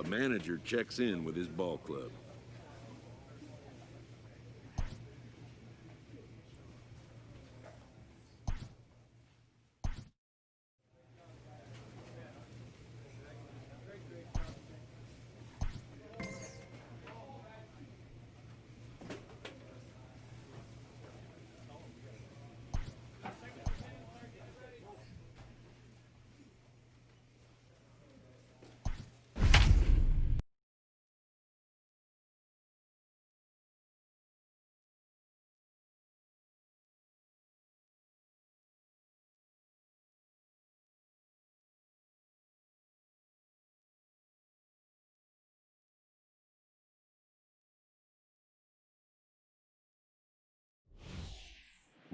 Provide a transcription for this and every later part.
A manager checks in with his ball club.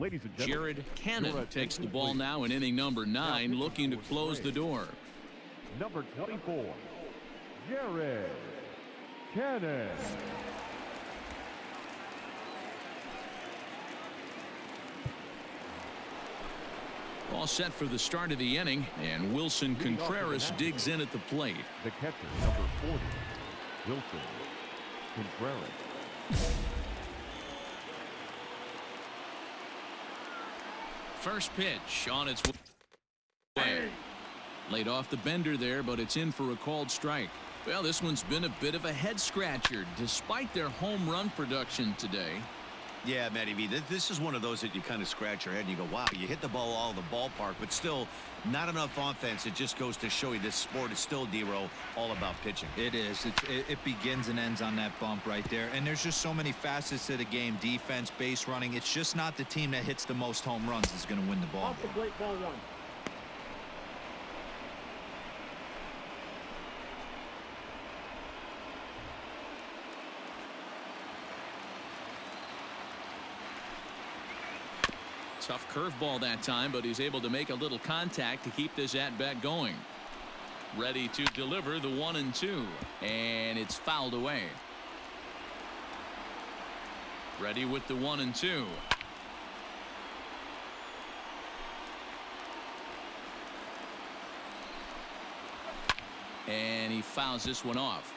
Ladies and gentlemen, Jared Cannon takes the ball now in inning number 9, looking to close the door. Number 24, Jared Cannon. All set for the start of the inning, and Wilson Contreras digs in at the plate. The catcher, number 40, Wilson Contreras. First pitch on its way. Laid off the bender there, but it's in for a called strike. Well, this one's been a bit of a head scratcher despite their home run production today. Yeah, Matty V, this is one of those that you kind of scratch your head and you go, wow, you hit the ball all the ballpark, but still not enough offense. It just goes to show you this sport is still, D-Row, all about pitching. It is. It begins and ends on that bump right there. And there's just so many facets to the game. Defense, base running. It's just not the team that hits the most home runs is going to win the ball. Off the plate, ball one. Tough curveball that time, but he's able to make a little contact to keep this at-bat going. Ready to deliver the 1-2, and it's fouled away. Ready with the 1-2. And he fouls this one off.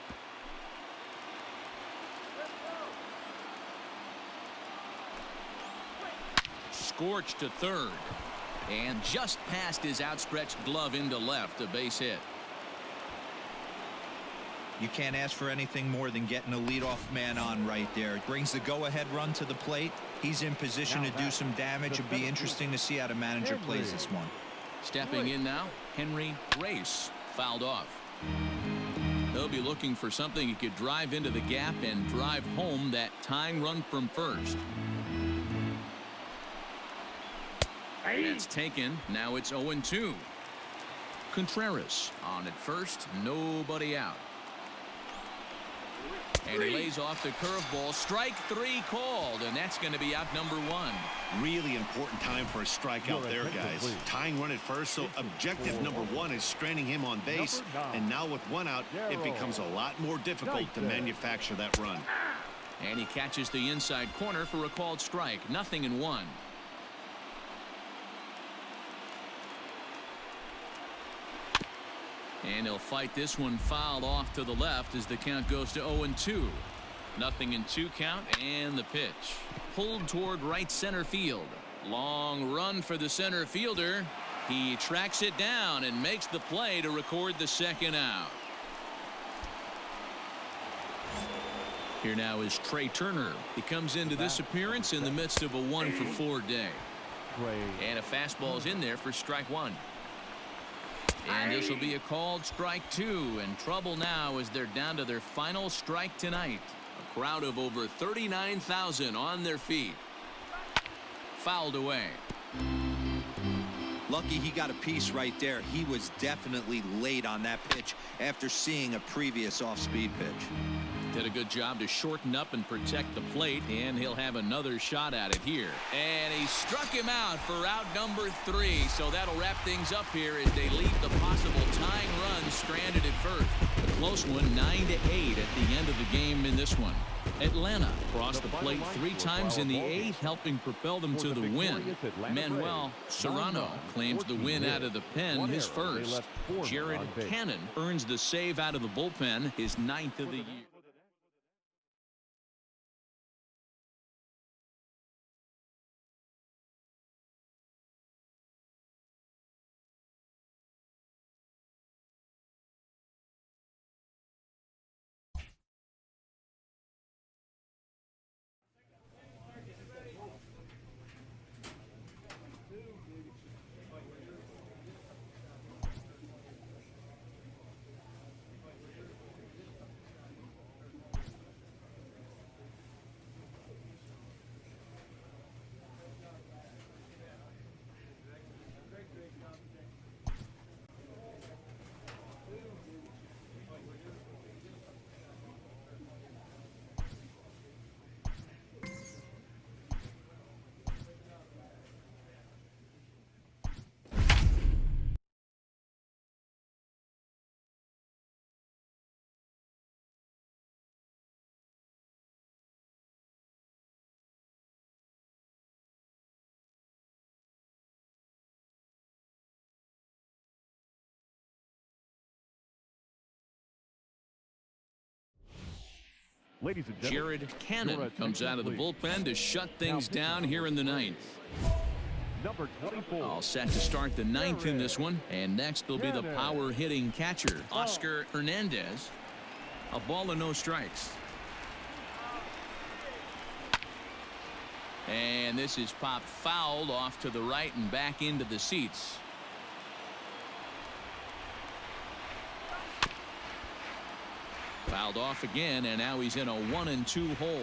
Scorched to third, and just past his outstretched glove into left, a base hit. You can't ask for anything more than getting a leadoff man on right there. Brings the go-ahead run to the plate. He's in position to do some damage. It'll be interesting to see how the manager plays this one. Stepping in now, Henry Race, fouled off. They'll be looking for something he could drive into the gap and drive home that tying run from first. That's taken. Now it's 0-2. Contreras on at first. Nobody out. And he lays off the curveball. Strike 3 called, and that's going to be out number 1. Really important time for a strikeout there, guys. Tying run at first, so objective number 1 is stranding him on base. And now with 1 out, it becomes a lot more difficult to manufacture that run. And he catches the inside corner for a called strike. 0-1. And he'll fight this one fouled off to the left as the count goes to 0-2. 0-2 count, and the pitch. Pulled toward right center field. Long run for the center fielder. He tracks it down and makes the play to record the second out. Here now is Trey Turner. He comes into this appearance in the midst of a 1-for-4 day. And a fastball's in there for strike 1. And this will be a called strike 2, and trouble now as they're down to their final strike tonight. A crowd of over 39,000 on their feet. Fouled away. Lucky he got a piece right there. He was definitely late on that pitch after seeing a previous off-speed pitch. Did a good job to shorten up and protect the plate, and he'll have another shot at it here. And he struck him out for out number 3, so that'll wrap things up here as they leave the possible tying run stranded at first. A close one, 9-8 at the end of the game in this one. Atlanta crossed the plate 3 times in the 8th, helping propel them to the win. Manuel Serrano claims the win out of the pen, his first. Jared Cannon earns the save out of the bullpen, his 9th of the year. Ladies and gentlemen, Jared Cannon comes out of the bullpen to shut things down here in the 9th. number 24. All set to start the 9th in this one. And next will be the power hitting catcher, Oscar Hernandez. A ball and no strikes. And this is popped foul off to the right and back into the seats. Fouled off again, and now he's in a 1-2 hole.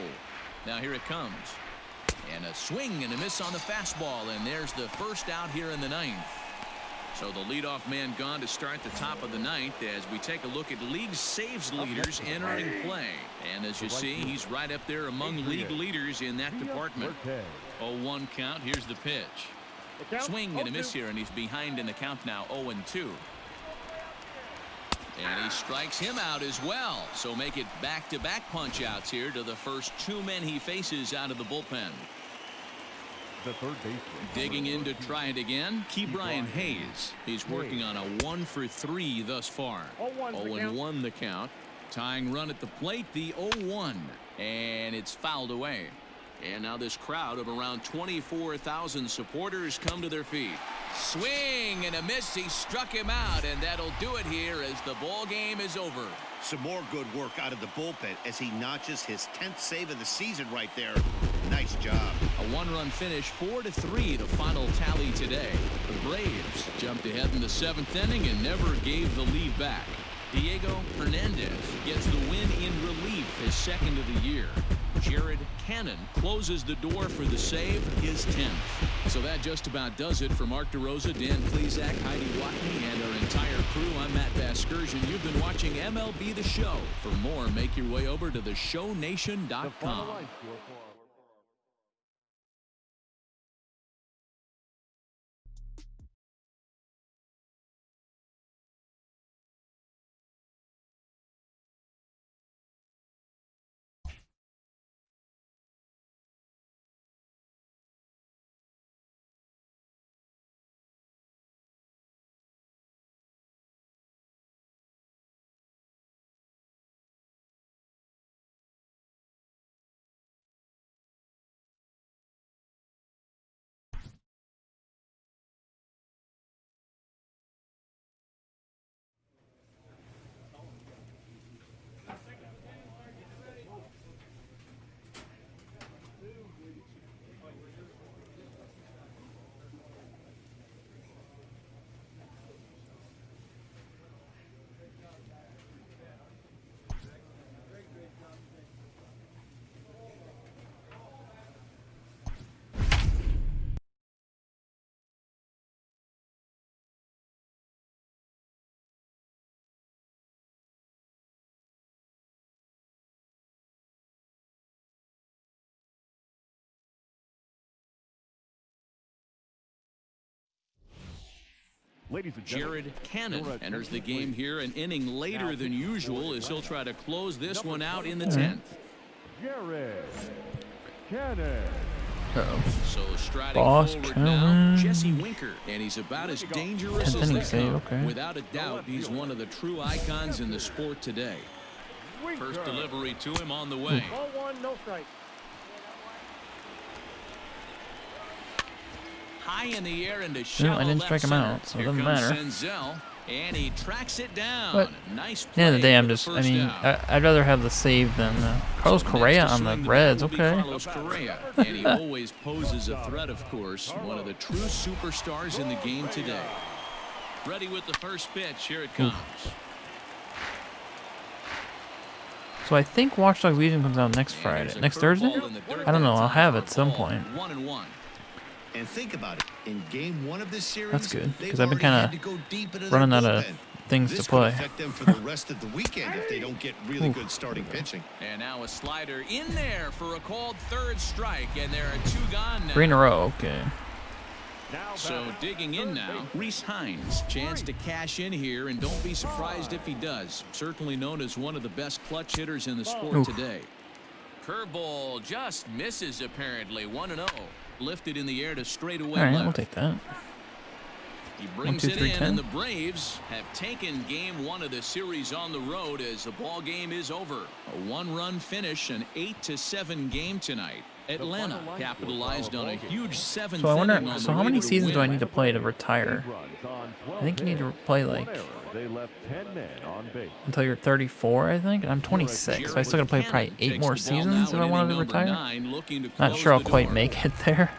Now here it comes. And a swing and a miss on the fastball, and there's the first out here in the 9th. So the leadoff man gone to start the top of the 9th as we take a look at league saves leaders entering play. And as you see, he's right up there among league leaders in that department. 0-1 count. Here's the pitch. Swing and a miss here, and he's behind in the count now, 0-2. And he strikes him out as well. So make it back-to-back punch-outs here to the first 2 men he faces out of the bullpen. The third baseman. Digging in to try it again, Ke'Bryan Hayes. He's working on a 1-for-3 thus far. 0-1 the count. Tying run at the plate, the 0-1. And it's fouled away. And now this crowd of around 24,000 supporters come to their feet. Swing and a miss. He struck him out, and that'll do it here as the ball game is over. Some more good work out of the bullpen as he notches his 10th save of the season right there. Nice job. A 1-run finish, 4-3, the final tally today. The Braves jumped ahead in the 7th inning and never gave the lead back. Diego Hernandez gets the win in relief, his 2nd of the year. Jared Cannon closes the door for the save, his 10th. So that just about does it for Mark DeRosa, Dan Plesac, Heidi Watney, and our entire crew. I'm Matt Vasgersian. You've been watching MLB The Show. For more, make your way over to theshownation.com. Ladies and gentlemen, Jared Cannon enters the game here an inning later than usual as he'll try to close this one out in the 10th. Uh-oh. So striding Boss forward Cannon. now, Jesse Winker, and he's about as dangerous as they save, come. okay. Without a doubt, he's one of the true icons in the sport today. First delivery to him on the way. Ball one, no strike. High in the air into No, shallow I didn't left strike him center. out, so it Here doesn't comes matter. Senzel, and he tracks it down. But Nice at play. the end of the day, I'm for just, the I first mean, out. I'd rather have the save than Carlos So Correa next to on the swing the Reds, bat will be okay. Carlos Correa, and he always poses a threat, of course. One of the true superstars in the game today. Ready with the first pitch. Here it comes. So I think Watch Dogs Legion comes out next And Friday. there's a Next Thursday? curveball in the dirt I don't know. that I'll time have for it a at some ball. point. 1-1. And think about it. In game one of this series, That's good, they've 'cause I've been already had kinda to go deep into their running out of bullpen. things This to could play. affect them for the rest of the weekend if they don't get really good starting pitching. And now a slider in there for a called third strike, and there are two gone now. 3 in a row, okay. So digging in now, Rhys Hines. Chance to cash in here, and don't be surprised if he does. Certainly known as one of the best clutch hitters in the sport Oof. today. Curveball just misses apparently. 1-0. Lifted in the air to straightaway All right, left. we'll take that. He brings 1, 2, it 3, in, 10. and the Braves have taken game one of the series on the road as the ball game is over. A 1-run finish, an 8-7 game tonight. Atlanta capitalized on a huge 7th So I wonder, inning on so the how way many to seasons do I win. need to play to retire? I think you need to play like until you're 34, I think. And I'm 26, so I still gotta play probably 8 more seasons if I wanted to retire. Not sure I'll quite make it there.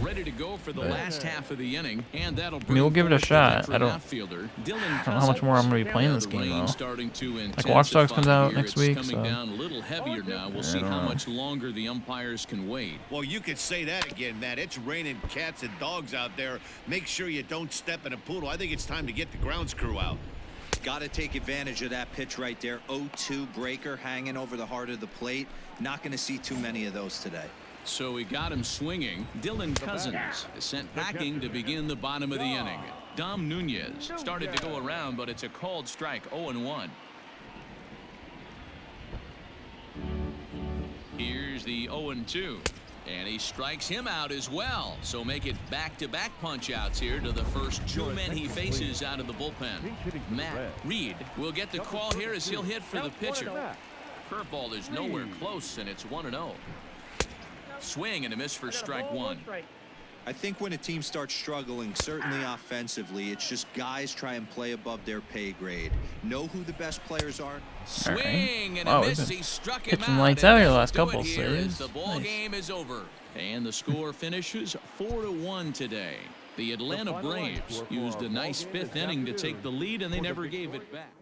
Ready to go for the last half of the inning, and that'll I mean, we'll give it a bring shot. forward I don't outfielder Dylan know how much more I'm gonna be playing this The game rain though. starting to Like Watch Dogs comes out intensify next here. week, It's so coming down a little heavier now. We'll see don't how know. much longer the umpires can wait. Well, you could say that again, Matt. It's raining cats and dogs out there. Make sure you don't step in a poodle. I think it's time to get the grounds crew out. Got to take advantage of that pitch right there. 0-2 breaker hanging over the heart of the plate. Not going to see too many of those today. So he got him swinging. Dylan Cousins is sent packing to begin the bottom of the inning. Dom Nunez started to go around, but it's a called strike. 0-1. Here's the 0-2. And he strikes him out as well. So make it back-to-back punch-outs here to the first two men he faces out of the bullpen. Matt Reed will get the call here as he'll hit for the pitcher. Curveball is nowhere close, and it's 1-0. Swing and a miss for strike one. I think when a team starts struggling, certainly offensively, it's just guys try and play above their pay grade. Know who the best players are. Swing and Wow, a we've miss. been He struck him pitching out. lights and out here the that'll last do it couple here as saves. the ball Nice. game is over, and the score finishes 4-1 today. The Atlanta Braves used a nice 5th inning to take the lead, and they never gave it back.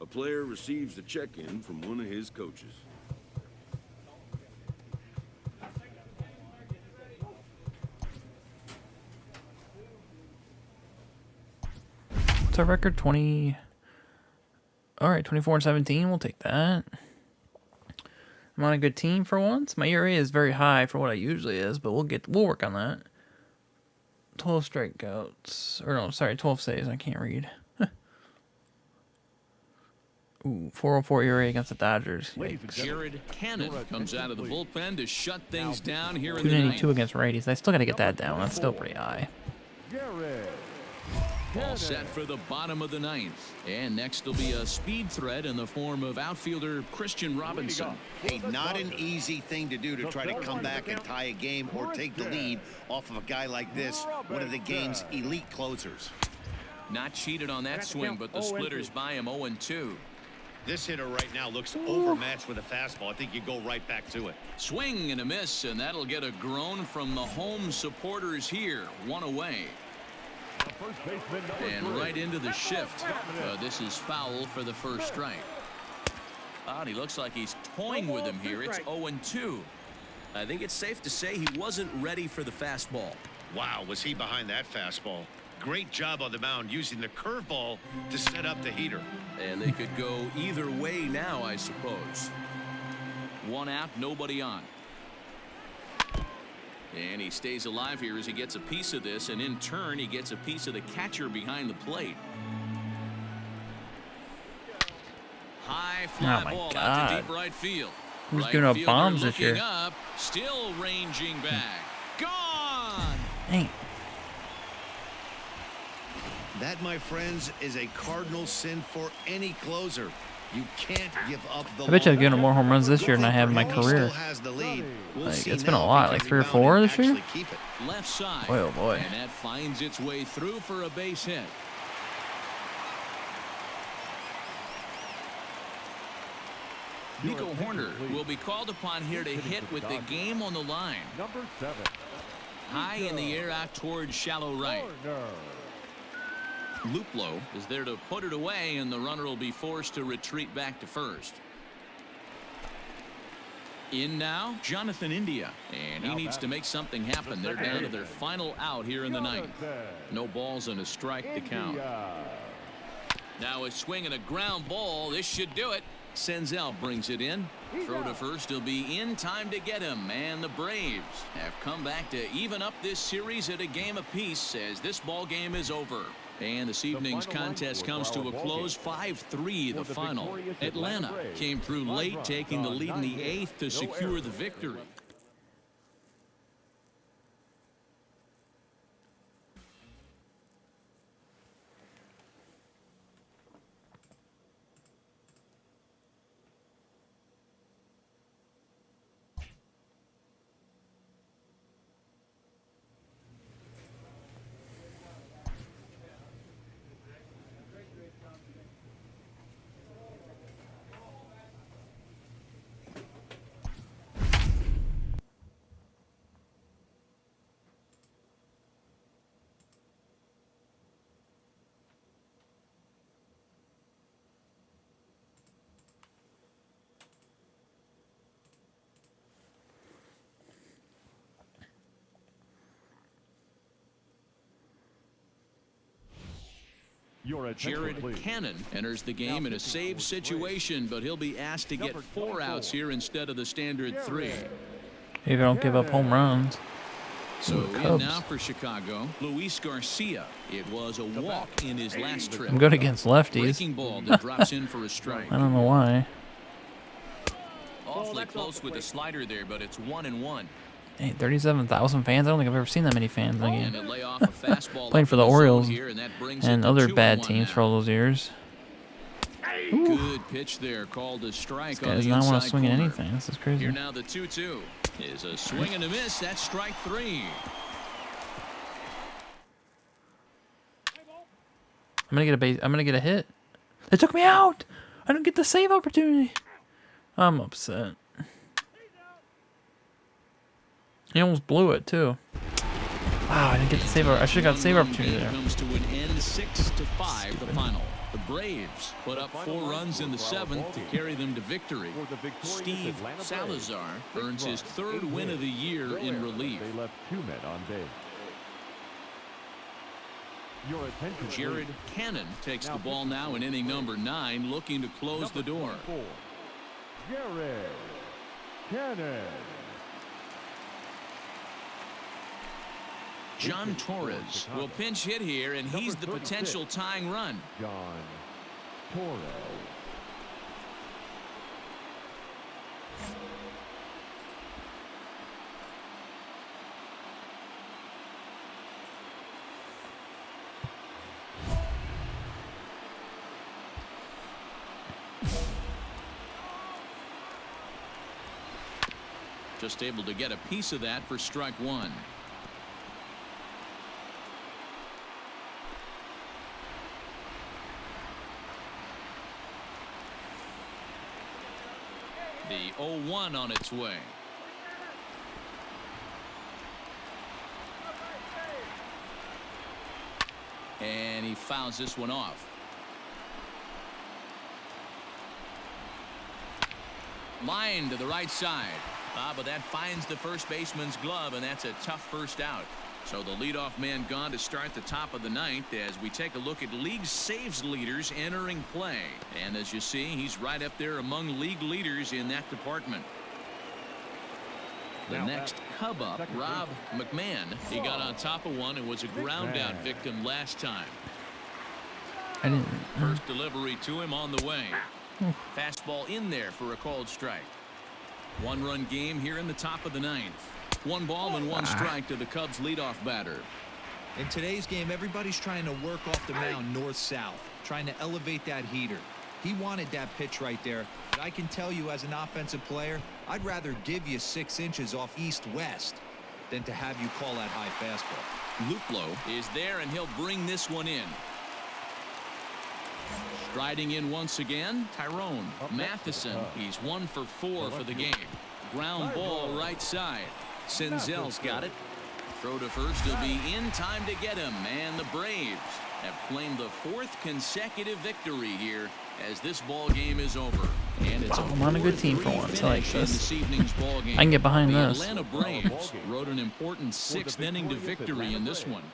A player receives a check-in from one of his coaches. What's our record? 20. All right, 24-17. We'll take that. I'm on a good team for once. My ERA is very high for what I usually is, but we'll work on that. 12 strikeouts, or no, sorry, 12 saves. I can't read. Ooh, 4.04 ERA against the Dodgers. Yikes. Jared Cannon comes out of the bullpen to shut things down here in the ninth. 292 against righties. I still got to get that down. That's still pretty high. All set for the bottom of the ninth. And next will be a speed threat in the form of outfielder Christian Robinson. Hey, not an easy thing to do to try to come back and tie a game or take the lead off of a guy like this, one of the game's elite closers. Not cheated on that swing, but the splitters by him 0-2. This hitter right now looks overmatched with a fastball. I think you go right back to it. Swing and a miss, and that'll get a groan from the home supporters here. One away. And right into the shift. This is foul for the first strike. And he looks like he's toying with him here. It's 0-2. I think it's safe to say he wasn't ready for the fastball. Wow, was he behind that fastball? Great job on the mound using the curveball to set up the heater. And they could go either way now, I suppose. One out, nobody on. And he stays alive here as he gets a piece of this, and in turn he gets a piece of the catcher behind the plate. High fly ball out to deep right field. Who's giving up bombs this year? Up, still ranging back. Gone. Hey. That, my friends, is a cardinal sin for any closer. You can't give up the I bet you I've given him more home runs this year than I have in my career. Like, it's been a lot, like 3 or 4 this year. Left side. Boy, oh boy. And that finds its way through for a base hit. Nico Horner will be called upon here to hit with the game on the line. Number 7. High in the air out towards shallow right. Luplow is there to put it away, and the runner will be forced to retreat back to first. In now, Jonathan India, and he needs to make something happen. They're down to their final out here in the ninth. No balls and a strike to count. Now a swing and a ground ball. This should do it. Senzel brings it in. Throw to first. He'll be in time to get him. And the Braves have come back to even up this series at a game apiece as this ball game is over. And this evening's contest comes to a close. 5-3 the final. Atlanta came through late, taking the lead in the 8th to secure the victory. Jared Cannon enters the game in a save situation, but he'll be asked to get 4 outs here instead of the standard 3. If you don't give up home runs. So in now for Chicago, Luis Garcia. It was a walk in his last trip. I'm good against lefties. Breaking ball that drops in for a strike. I don't know why. Awfully close with the slider there, but it's 1-1. Hey, 37,000 fans. I don't think I've ever seen that many fans in a And game. a lay off a fastball Playing for the Orioles here, and and other bad teams for all those years. Good pitch there, called a strike. This guy on does the not want inside to swing at corner. anything. This is crazy. Here now the 2-2 is a swing and a miss. That's strike 3. I'm gonna get a base. I'm gonna get a hit. They took me out. I don't get the save opportunity. I'm upset. He almost blew it too. Wow, I didn't get the save. I should have got the save opportunity there. Comes to an end, 6-5 the final. The Braves put up 4 runs in the 7th to carry them to victory. Steve Salazar earns his 3rd win of the year in relief. They left 2 men on base. Your attention, Jared Cannon takes the ball now in inning number 9, looking to close the door. Jared Cannon. John Torres will pinch hit here, and he's the potential tying run. John Torres. Just able to get a piece of that for strike one. The 0-1 on its way. And he fouls this one off. Line to the right side. But that finds the first baseman's glove, and that's a tough first out. So the leadoff man gone to start the top of the ninth as we take a look at league saves leaders entering play. And as you see, he's right up there among league leaders in that department. The next Cub up, Rob McMahon. He got on top of one and was a ground out victim last time. First delivery to him on the way. Fastball in there for a called strike. One-run game here in the top of the ninth. 1 ball and 1 strike to the Cubs leadoff batter. In today's game, everybody's trying to work off the mound north-south, trying to elevate that heater. He wanted that pitch right there, but I can tell you as an offensive player, I'd rather give you 6 inches off east-west than to have you call that high fastball. Luplow is there, and he'll bring this one in. Striding in once again, Tyrone Matheson. He's 1 for 4 for the game. Ground ball right side. Senzel's got it. Throw to first. He'll be in time to get him. And the Braves have claimed the 4th consecutive victory here as this ball game is over. And it's I'm on a good team for once. I like this. Ball game. I can get behind the this. Atlanta Braves rode an important 6th inning to victory in this one.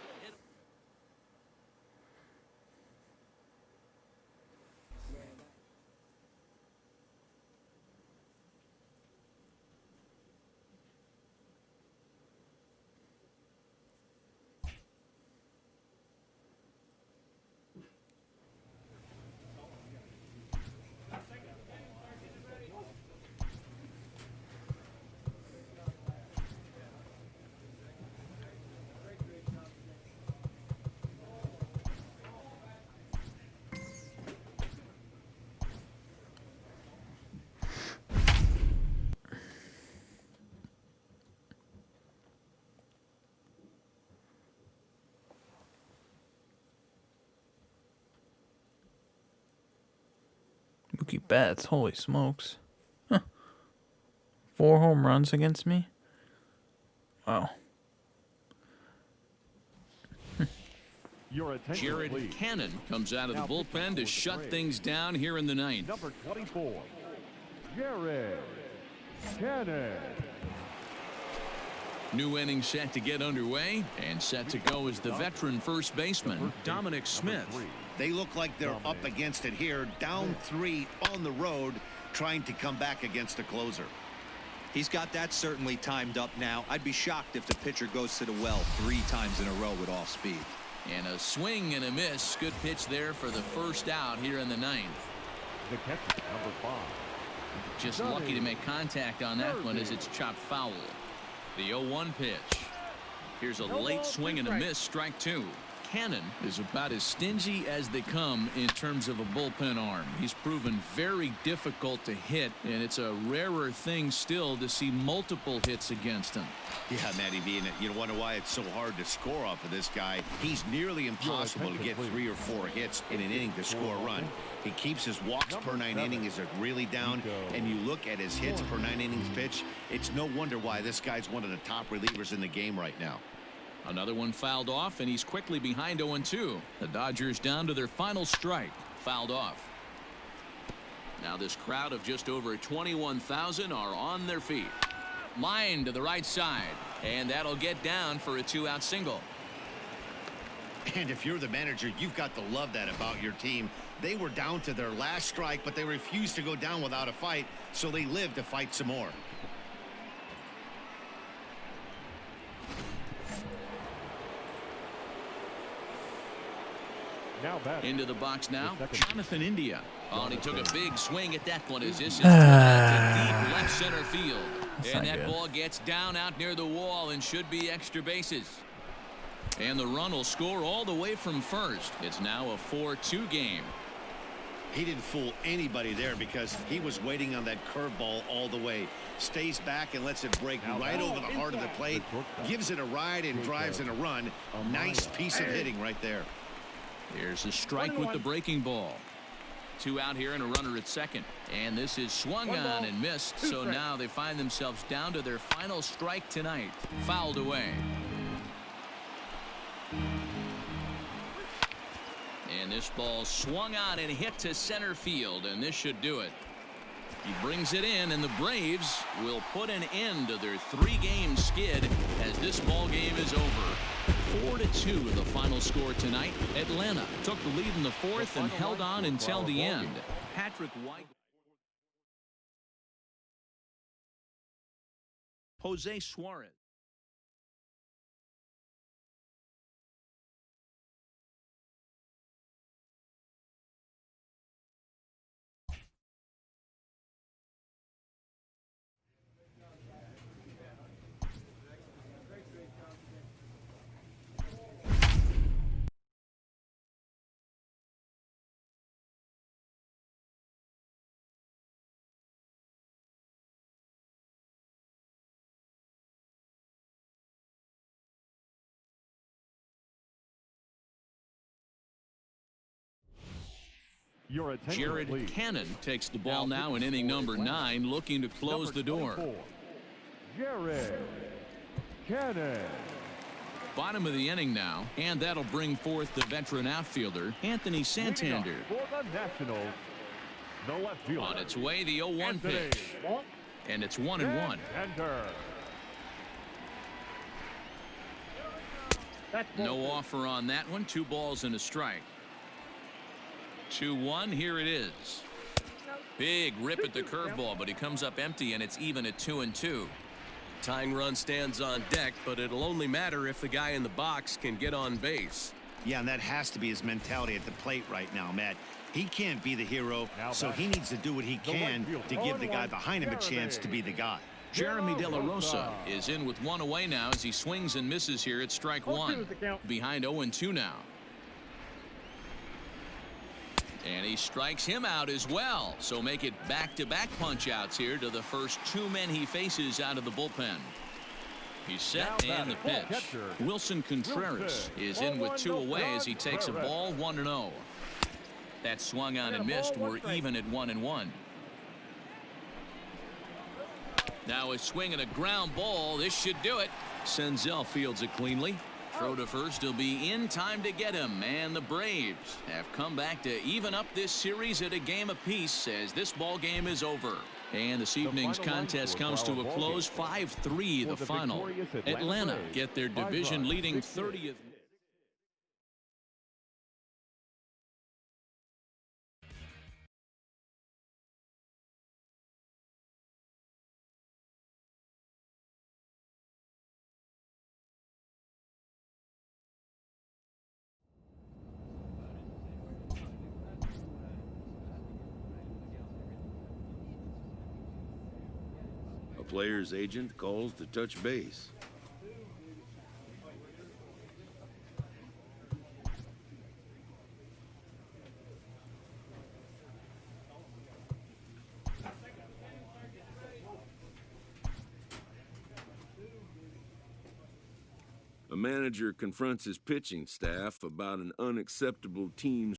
Mookie Betts, holy smokes. Huh. 4 home runs against me? Wow. Jared Cannon comes out of the bullpen to shut things down here in the ninth. Number 24, Jared Cannon. New inning set to get underway, and set to go is the veteran first baseman, Dominic Smith. They look like they're up against it here, down 3 on the road, trying to come back against a closer. He's got that certainly timed up now. I'd be shocked if the pitcher goes to the well 3 times in a row with off speed. And a swing and a miss. Good pitch there for the first out here in the ninth. The catcher, number 5. Just lucky to make contact on that one as it's chopped foul. The 0-1 pitch. Here's a late swing and a miss. Strike 2. Cannon is about as stingy as they come in terms of a bullpen arm. He's proven very difficult to hit, and it's a rarer thing still to see multiple hits against him. Yeah, Matty V, and you wonder why it's so hard to score off of this guy. He's nearly impossible to get 3 or 4 hits in an inning to score a run. He keeps his walks per 9 innings are really down, and you look at his hits per 9 innings pitch, it's no wonder why this guy's one of the top relievers in the game right now. Another one fouled off, and he's quickly behind 0-2. The Dodgers down to their final strike. Fouled off. Now this crowd of just over 21,000 are on their feet. Line to the right side, and that'll get down for a 2-out single. And if you're the manager, you've got to love that about your team. They were down to their last strike, but they refused to go down without a fight, so they lived to fight some more. Into the box now, Jonathan India. Oh, and he took a big swing at that one as this is to deep left center field. And that ball gets down out near the wall and should be extra bases. And the run will score all the way from first. It's now a 4-2 game. He didn't fool anybody there because he was waiting on that curveball all the way. Stays back and lets it break right over the heart of the plate. Gives it a ride and drives in a run. Nice piece of hitting right there. Here's a strike with the breaking ball. 2 out here and a runner at second. And this is swung on and missed. So now they find themselves down to their final strike tonight. Fouled away. And this ball swung on and hit to center field, and this should do it. He brings it in, and the Braves will put an end to their 3-game skid as this ball game is over. 4-2 the final score tonight. Atlanta took the lead in the 4th and held on until the end. Patrick White. Jose Suarez. Your attention, Jared please. Cannon takes the ball now in inning number 9, looking to close the door. Jared Cannon. Bottom of the inning now, and that'll bring forth the veteran outfielder, Anthony Santander. For the Nationals, the left fielder. On its way, the 0-1 pitch. And it's 1-1. Santander. No offer on that one. 2 balls and a strike. 2-1. Here it is. Big rip at the curveball, but he comes up empty, and it's even at 2-2. Tying run stands on deck, but it'll only matter if the guy in the box can get on base. Yeah, and that has to be his mentality at the plate right now, Matt. He can't be the hero, so he needs to do what he can to give the guy behind him a chance to be the guy. Jeremy De La Rosa is in with 1 away now as he swings and misses here at strike 1. Behind 0-2 now. And he strikes him out as well. So make it back-to-back punch-outs here to the first 2 men he faces out of the bullpen. He's set and the pitch. Wilson Contreras is in with 2 away as he takes a ball 1-0. That swung on and missed. We're even at 1-1. Now a swing and a ground ball. This should do it. Senzel fields it cleanly. Throw to first. He'll be in time to get him. And the Braves have come back to even up this series at a game apiece as this ball game is over. And this evening's contest comes to a close. 5-3 the final. Atlanta get their division leading 30th. A player's agent calls to touch base. A manager confronts his pitching staff about an unacceptable team